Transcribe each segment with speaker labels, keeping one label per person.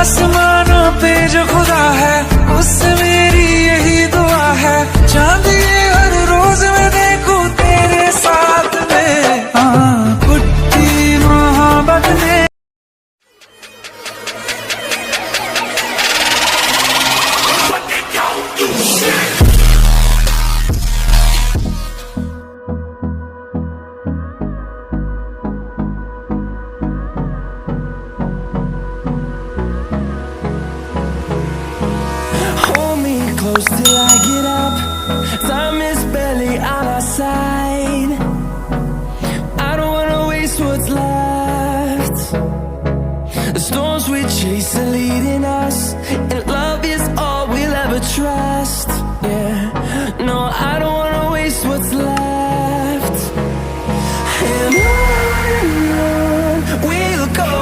Speaker 1: आसमानों पे जो खुदा है उससे मेरी यही दुआ है, चांद ये हर रोज मैं देखूं तेरे साथ में, पुट्टी मोहब्बत ने।
Speaker 2: Close till I get up, time is barely on our side. I don't wanna waste what's left. The storms we chase are leading us, and love is all we'll ever trust. Yeah, no, I don't wanna waste what's left. And on we'll go,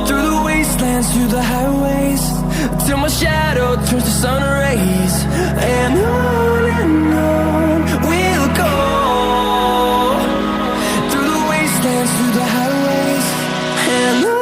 Speaker 2: through the wastelands, through the highways, till my shadow turns to sun rays. And on we'll go, through the wastelands, through the highways. And on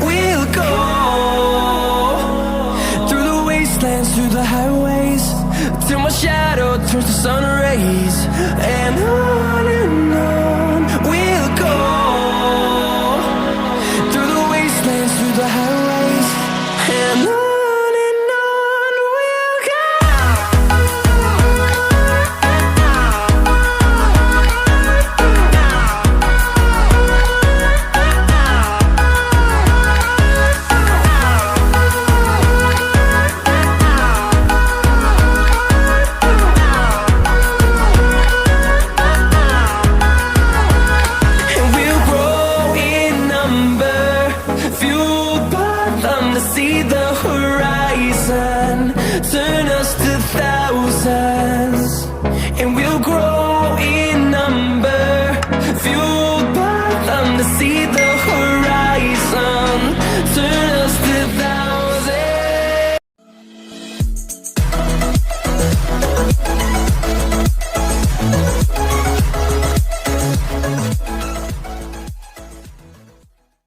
Speaker 2: we'll go. Through the highways, till my shadow turns to sun rays. And on we'll go, through the wastelands, through the highways. And on we'll go. Fueled by them to see the